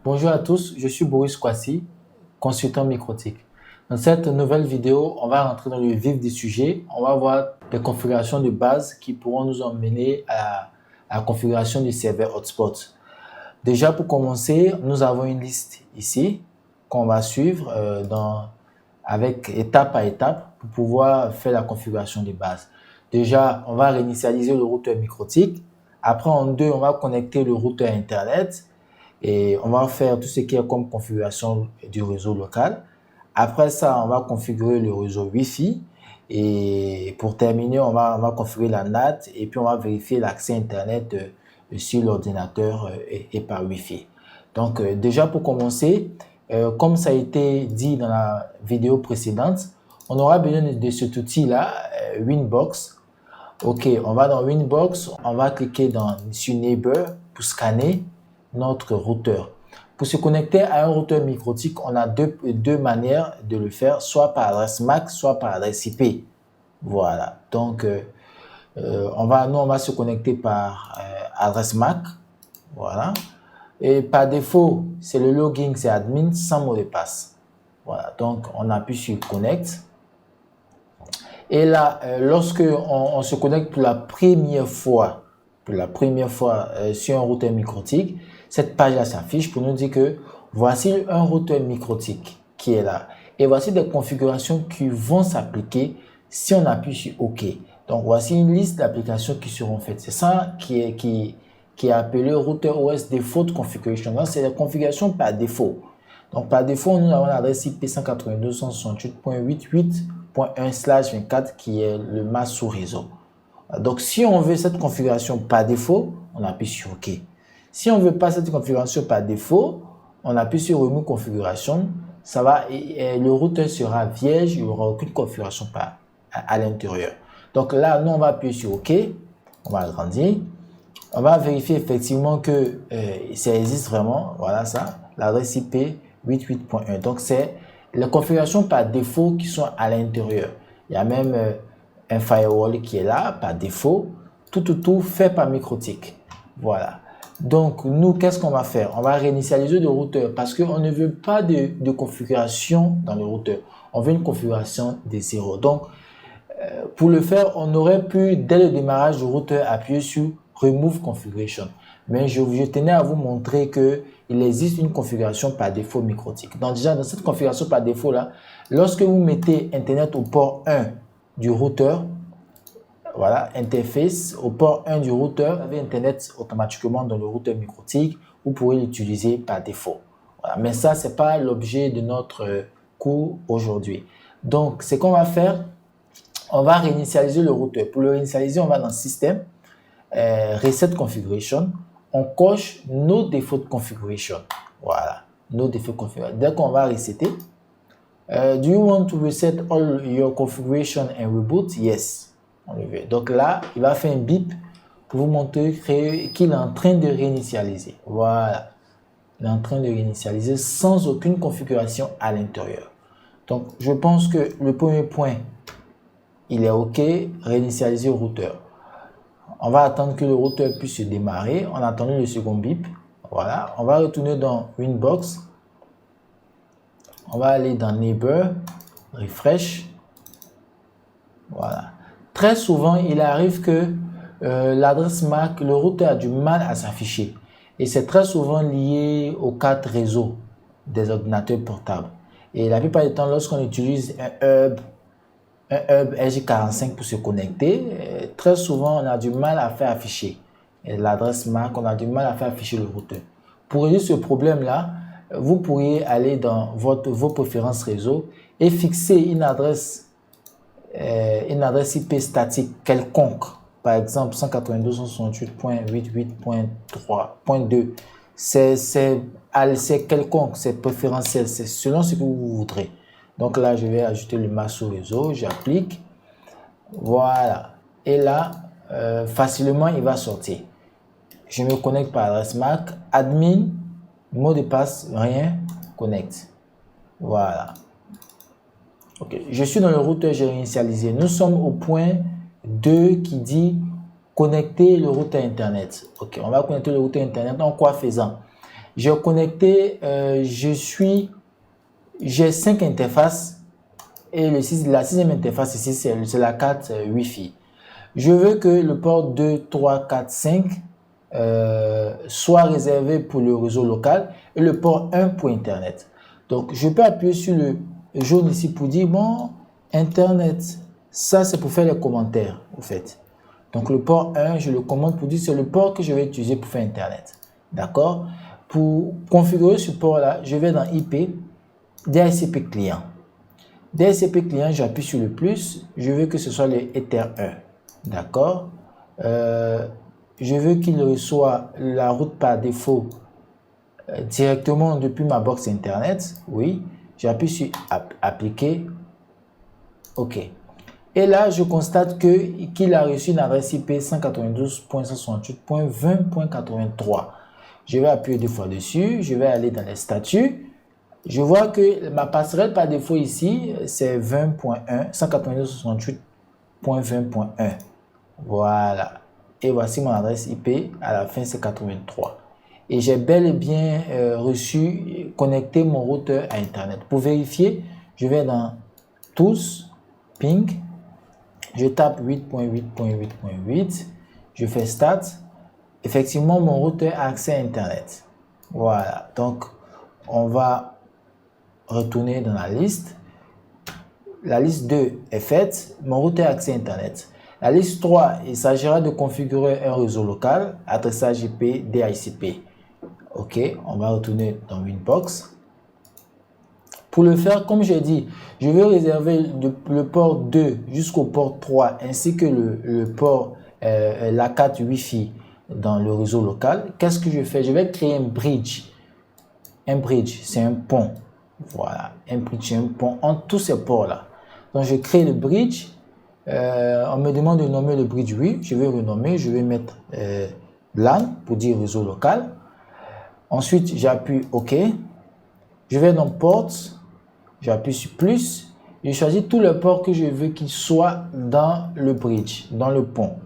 Bonjour à tous, je suis Boris Kwasi, consultant microtique. Dans cette nouvelle vidéo, on va rentrer dans le vif du sujet. On va voir les configurations de base qui pourront nous emmener à la configuration du serveur hotspot. Déjà, pour commencer, nous avons une liste ici qu'on va suivre avec étape par étape pour pouvoir faire la configuration de base. Déjà, on va réinitialiser le routeur microtique. Après, en deux, on va connecter le routeur Internet. Et on va faire tout ce qui est comme configuration du réseau local. Après ça, on va configurer le réseau Wi-Fi. Et pour terminer, on va configurer la NAT et puis on va vérifier l'accès Internet sur l'ordinateur et par Wi-Fi. Donc, déjà pour commencer, comme ça a été dit dans la vidéo précédente, on aura besoin de cet outil-là, Winbox. OK, on va dans Winbox, on va cliquer sur Neighbor pour scanner notre routeur. Pour se connecter à un routeur microtique, on a deux manières de le faire, soit par adresse MAC, soit par adresse IP. Voilà. Donc, on va se connecter par adresse MAC. Voilà. Et par défaut, c'est le login, c'est admin sans mot de passe. Voilà. Donc, on appuie sur Connect. Et là, lorsque on se connecte pour la première fois sur un routeur microtique, cette page-là s'affiche pour nous dire que voici un routeur microtique qui est là. Et voici des configurations qui vont s'appliquer si on appuie sur OK. Donc, voici une liste d'applications qui seront faites. C'est ça qui est appelé routeur OS Default Configuration. Donc, c'est la configuration par défaut. Donc, par défaut, nous avons l'adresse IP 192.168.8.1/24 qui est le masque sous réseau. Donc, si on veut cette configuration par défaut, on appuie sur OK. Si on ne veut pas cette configuration par défaut, on appuie sur Remove Configuration. Le routeur sera vierge, il n'y aura aucune configuration à l'intérieur. Donc là, nous, on va appuyer sur OK. On va agrandir. On va vérifier effectivement que ça existe vraiment. Voilà ça, l'adresse IP 88.1. Donc, c'est les configurations par défaut qui sont à l'intérieur. Il y a même un firewall qui est là par défaut. Tout fait par microtique. Voilà. Donc, nous, qu'est-ce qu'on va faire? On va réinitialiser le routeur parce qu'on ne veut pas de configuration dans le routeur. On veut une configuration de zéro. Donc, pour le faire, on aurait pu, dès le démarrage du routeur, appuyer sur Remove Configuration. Mais je tenais à vous montrer qu'il existe une configuration par défaut microtique. Donc, déjà, dans cette configuration par défaut-là, lorsque vous mettez Internet au port 1 du routeur, voilà, interface au port 1 du routeur, vous avez Internet automatiquement dans le routeur microtique, vous pourrez l'utiliser par défaut. Voilà. Mais ça, ce n'est pas l'objet de notre cours aujourd'hui. Donc, ce qu'on va faire, on va réinitialiser le routeur. Pour le réinitialiser, on va dans System, Reset Configuration, on coche No Default Configuration. Voilà, No Default Configuration. Dès qu'on va resetter, do you want to reset all your configuration and reboot? Yes. On le veut. Donc là, il va faire un bip pour vous montrer qu'il est en train de réinitialiser. Voilà. Il est en train de réinitialiser sans aucune configuration à l'intérieur. Donc, je pense que le premier point, il est OK. Réinitialiser le routeur. On va attendre que le routeur puisse se démarrer. On a attendu le second bip. Voilà. On va retourner dans Winbox. On va aller dans Neighbor. Refresh. Voilà. Très souvent, il arrive que l'adresse MAC, le routeur a du mal à s'afficher. Et c'est très souvent lié aux cartes réseau des ordinateurs portables. Et la plupart du temps, lorsqu'on utilise un hub RJ45 pour se connecter, très souvent, on a du mal à faire afficher l'adresse MAC, on a du mal à faire afficher le routeur. Pour résoudre ce problème-là, vous pourriez aller dans vos préférences réseau et fixer une adresse IP statique quelconque, par exemple 192.168.88.3.2, c'est quelconque, c'est préférentiel, c'est selon ce que vous voudrez. Donc là, je vais ajouter le masque au réseau, j'applique, voilà, et là, facilement, il va sortir. Je me connecte par adresse MAC, admin, mot de passe, rien, connect, voilà. Okay. Je suis dans le routeur, j'ai réinitialisé. Nous sommes au point 2 qui dit connecter le routeur Internet. Ok, on va connecter le routeur Internet en quoi faisant? J'ai connecté, j'ai 5 interfaces et la sixième interface ici, c'est la carte Wi-Fi. Je veux que le port 2, 3, 4, 5 soit réservé pour le réseau local et le port 1 pour Internet. Donc, je peux appuyer sur le jaune ici pour dire, bon, Internet, ça c'est pour faire les commentaires, en fait. Donc, le port 1, je le commande pour dire, c'est le port que je vais utiliser pour faire Internet. D'accord? Pour configurer ce port-là, je vais dans IP, DHCP client. DHCP client, j'appuie sur le plus, je veux que ce soit le Ether 1. D'accord? Je veux qu'il reçoive la route par défaut directement depuis ma box Internet. Oui. J'appuie sur appliquer. OK. Et là, je constate qu'il a reçu une adresse IP 192.168.20.83. Je vais appuyer 2 fois dessus. Je vais aller dans les statuts. Je vois que ma passerelle par défaut ici, c'est 20.1, 192.168.20.1. Voilà. Et voici mon adresse IP. À la fin, c'est 83. Et j'ai bel et bien connecté mon routeur à Internet. Pour vérifier, je vais dans Tous, Ping. Je tape 8.8.8.8. Je fais Start. Effectivement, mon routeur a accès à Internet. Voilà. Donc, on va retourner dans la liste. La liste 2 est faite. Mon routeur a accès à Internet. La liste 3, il s'agira de configurer un réseau local, adressage IP, DHCP. OK, on va retourner dans Winbox. Pour le faire, comme j'ai dit, je vais réserver le port 2 jusqu'au port 3 ainsi que le port, la carte Wi-Fi dans le réseau local. Qu'est-ce que je fais? Je vais créer un bridge. Un bridge, c'est un pont. Voilà, un bridge, c'est un pont entre tous ces ports-là. Donc, je crée le bridge. On me demande de nommer le bridge, oui, je vais renommer, je vais mettre LAN pour dire réseau local. Ensuite, j'appuie OK. Je vais dans Ports, j'appuie sur plus. Je choisis tous les ports que je veux qu'ils soient dans le bridge, dans le pont.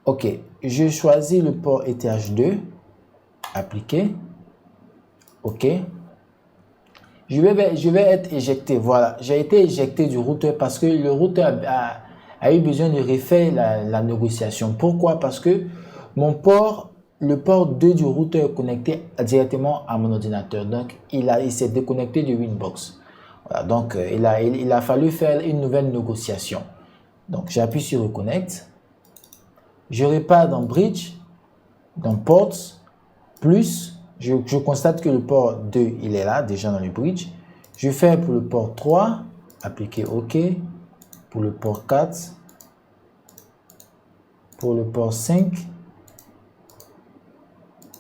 OK, je choisis le port ETH2, appliquer. OK. Je vais être éjecté. Voilà, j'ai été éjecté du routeur parce que le routeur a eu besoin de refaire la négociation. Pourquoi? Parce que le port 2 du routeur est connecté directement à mon ordinateur. Donc, il s'est déconnecté de Winbox. Voilà, donc, il a fallu faire une nouvelle négociation. Donc, j'appuie sur Reconnect. Je repars dans Bridge, dans Ports, plus, je constate que le port 2, il est là, déjà dans le Bridge. Je fais pour le port 3, appliquer OK. Pour le port 4, pour le port 5.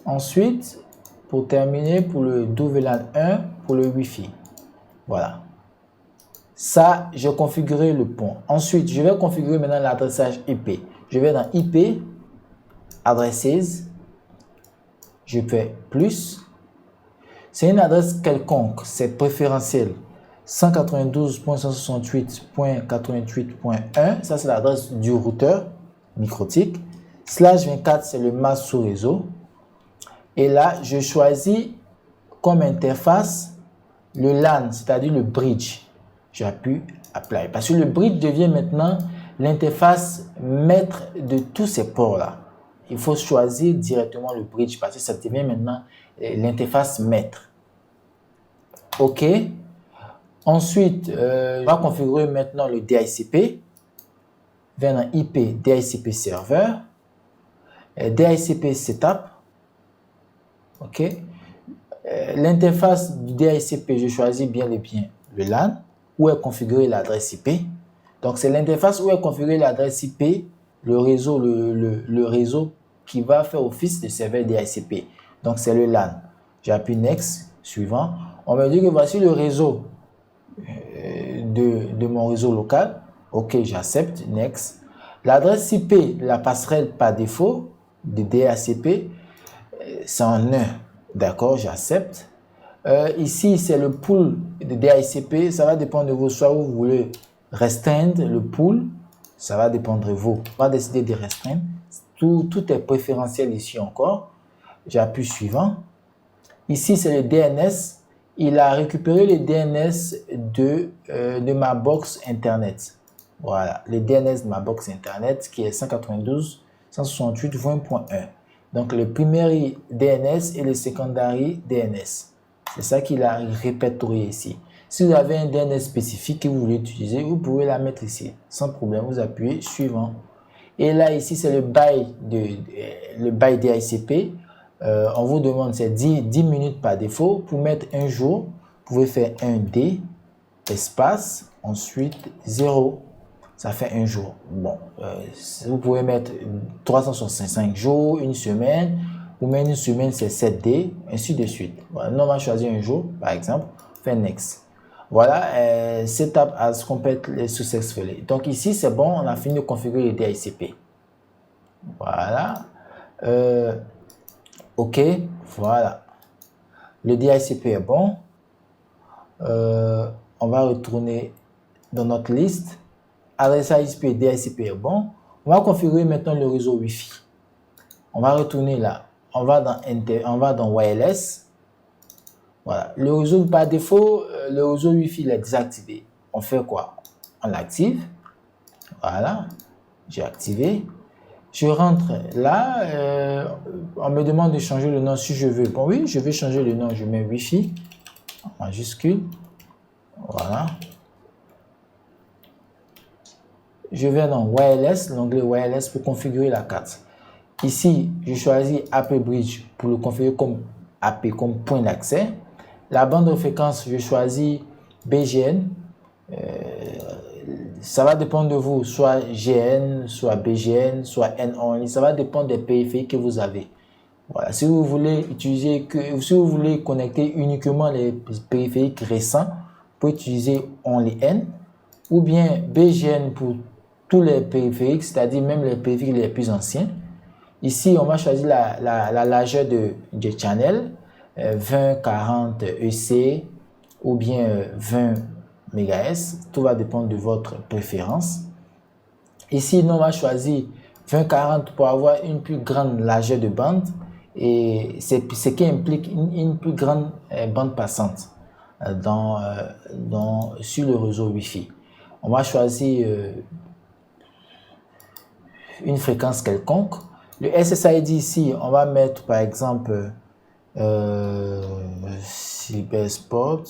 Ensuite, pour terminer, pour le WLAN 1, pour le Wi-Fi. Voilà. Ça, j'ai configuré le pont. Ensuite, je vais configurer maintenant l'adressage IP. Je vais dans IP, Addresses, je fais plus. C'est une adresse quelconque, c'est préférentiel. 192.168.88.1, ça c'est l'adresse du routeur MikroTik. /24, c'est le masque sous réseau. Et là, je choisis comme interface le LAN, c'est-à-dire le bridge. J'appuie Apply. Parce que le bridge devient maintenant l'interface maître de tous ces ports-là. Il faut choisir directement le bridge parce que ça devient maintenant l'interface maître. OK. Ensuite, on va configurer maintenant le DHCP. Vers dans IP DHCP Server. DHCP Setup. OK. L'interface du DHCP, je choisis bien le LAN, où est configurée l'adresse IP. Donc, c'est l'interface où est configurée l'adresse IP, le réseau qui va faire office de serveur DHCP. Donc, c'est le LAN. J'appuie Next, suivant. On me dit que voici le réseau de mon réseau local. OK, j'accepte, Next. L'adresse IP, la passerelle par défaut de DHCP, c'est en 1. D'accord, j'accepte. Ici, c'est le pool de DHCP. Ça va dépendre de vous. Soit vous voulez restreindre le pool, ça va dépendre de vous. On va décider de restreindre. Tout est préférentiel ici encore. J'appuie suivant. Ici, c'est le DNS. Il a récupéré le DNS de ma box Internet. Voilà, le DNS de ma box Internet qui est 192.168.20.1. Donc, le primary DNS et le secondary DNS. C'est ça qu'il a répertorié ici. Si vous avez un DNS spécifique que vous voulez utiliser, vous pouvez la mettre ici. Sans problème, vous appuyez suivant. Et là, ici, c'est le bail DHCP. On vous demande, c'est 10 minutes par défaut. Pour mettre un jour, vous pouvez faire un D, espace, ensuite 0. Ça fait un jour. Bon, vous pouvez mettre 365 jours, une semaine. Pour mettre une semaine, c'est 7D, ainsi de suite. Voilà, nous, on va choisir un jour, par exemple, faire Next. Voilà, Setup as completely successfully. Donc ici, c'est bon, on a fini de configurer le DHCP. Voilà. OK, voilà. Le DHCP est bon. On va retourner dans notre liste. Adresse IP DHCP est bon. On va configurer maintenant le réseau Wi-Fi. On va retourner là. On va dans Wireless. Voilà. Le réseau par défaut, le réseau Wi-Fi il est désactivé. On fait quoi? On l'active. Voilà. J'ai activé. Je rentre là. On me demande de changer le nom si je veux. Bon, oui, je vais changer le nom. Je mets Wi-Fi en majuscule. Voilà. Je vais dans Wireless, l'onglet Wireless pour configurer la carte. Ici, je choisis AP Bridge pour le configurer comme AP, comme point d'accès. La bande de fréquence, je choisis BGN. Ça va dépendre de vous, soit GN, soit BGN, soit N-only. Ça va dépendre des périphériques que vous avez. Voilà. Si vous voulez connecter uniquement les périphériques récents, vous pouvez utiliser Only N ou bien BGN pour tous les périphériques, c'est-à-dire même les périphériques les plus anciens. Ici, on va choisir la largeur de channel, 20-40 EC ou bien 20 MHz. Tout va dépendre de votre préférence. Ici, nous, on va choisir 20-40 pour avoir une plus grande largeur de bande et ce qui implique une plus grande bande passante sur le réseau Wi-Fi. On va choisir une fréquence quelconque. Le SSID ici, on va mettre par exemple Cybersport.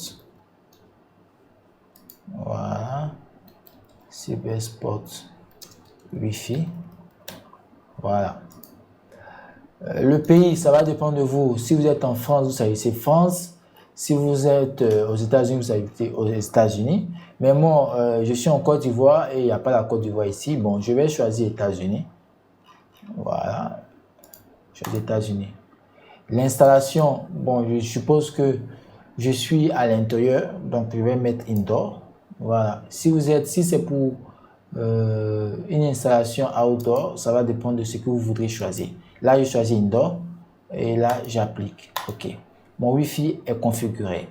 Voilà. Cybersport Wi-Fi. Voilà. Le pays, ça va dépendre de vous. Si vous êtes en France, vous choisissez France. Si vous êtes aux États-Unis, vous choisissez aux États-Unis. Mais moi, je suis en Côte d'Ivoire et il n'y a pas la Côte d'Ivoire ici. Bon, je vais choisir États-Unis. Voilà. Je choisis États-Unis. L'installation, bon, je suppose que je suis à l'intérieur, donc je vais mettre Indoor. Voilà. Si c'est pour une installation outdoor, ça va dépendre de ce que vous voudrez choisir. Là, je choisis Indoor et là, j'applique. OK. Mon Wi-Fi est configuré.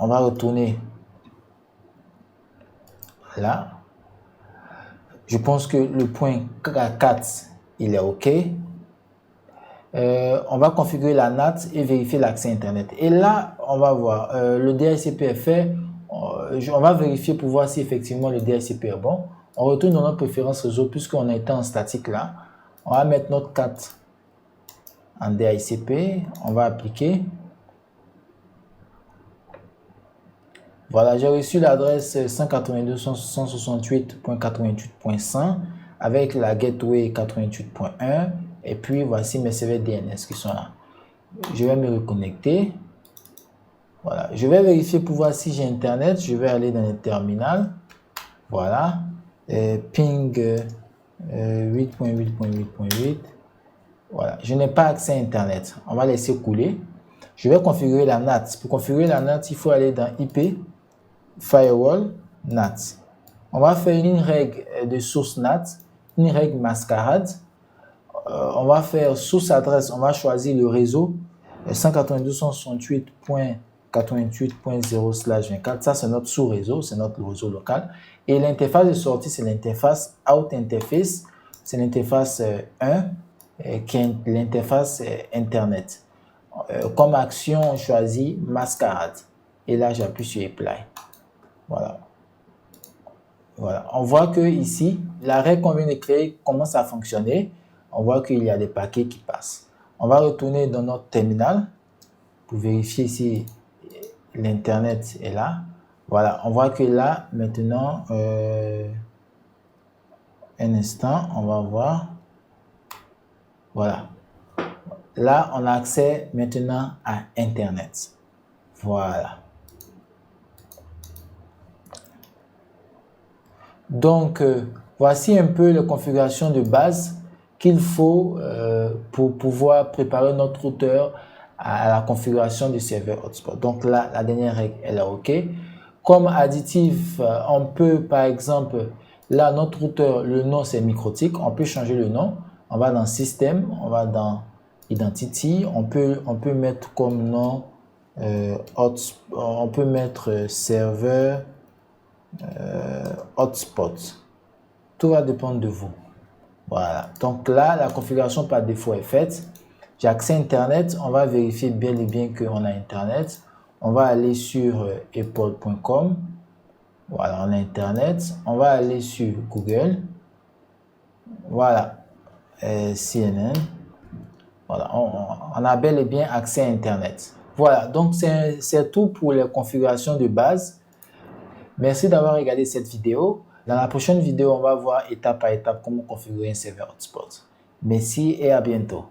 On va retourner là. Je pense que le point 4, il est OK. On va configurer la NAT et vérifier l'accès Internet. Et là, on va voir. Le DHCP est fait. On va vérifier pour voir si effectivement le DHCP est bon. On retourne dans notre préférence réseau puisqu'on a été en statique là. On va mettre notre carte en DHCP. On va appliquer. Voilà, j'ai reçu l'adresse 192.168.88.100 avec la gateway 88.1 et puis voici mes serveurs DNS qui sont là. Je vais me reconnecter. Voilà, je vais vérifier pour voir si j'ai Internet. Je vais aller dans le terminal. Voilà, ping 8.8.8.8. Voilà, je n'ai pas accès à Internet. On va laisser couler. Je vais configurer la NAT. Pour configurer la NAT, il faut aller dans IP. Firewall NAT. On va faire une règle de source NAT, une règle mascarade. On va faire source adresse, on va choisir le réseau 192.168.88.0/24. Ça, c'est notre sous-réseau, c'est notre réseau local. Et l'interface de sortie, c'est l'interface Out Interface. C'est l'interface 1 qui est l'interface Internet. Comme action, on choisit mascarade. Et là, j'appuie sur Apply. Voilà. Voilà. On voit que ici, l'arrêt qu'on vient de créer commence à fonctionner. On voit qu'il y a des paquets qui passent. On va retourner dans notre terminal pour vérifier si l'Internet est là. Voilà. On voit que là, maintenant, un instant, on va voir. Voilà. Là, on a accès maintenant à Internet. Voilà. Donc, voici un peu la configuration de base qu'il faut pour pouvoir préparer notre routeur à la configuration du serveur hotspot. Donc là, la dernière règle, elle est OK. Comme additif, on peut, par exemple, là, notre routeur, le nom, c'est Microtik. On peut changer le nom. On va dans System, on va dans Identity. On peut mettre comme nom on peut mettre serveur hotspot. Tout va dépendre de vous. Voilà. Donc là, la configuration par défaut est faite. J'ai accès à Internet. On va vérifier bien et bien qu'on a Internet. On va aller sur apple.com. Voilà, on a Internet. On va aller sur Google. Voilà. CNN. Voilà, on a bel et bien accès à Internet. Voilà, donc c'est tout pour les configurations de base. Merci d'avoir regardé cette vidéo. Dans la prochaine vidéo, on va voir étape par étape comment configurer un serveur hotspot. Merci et à bientôt.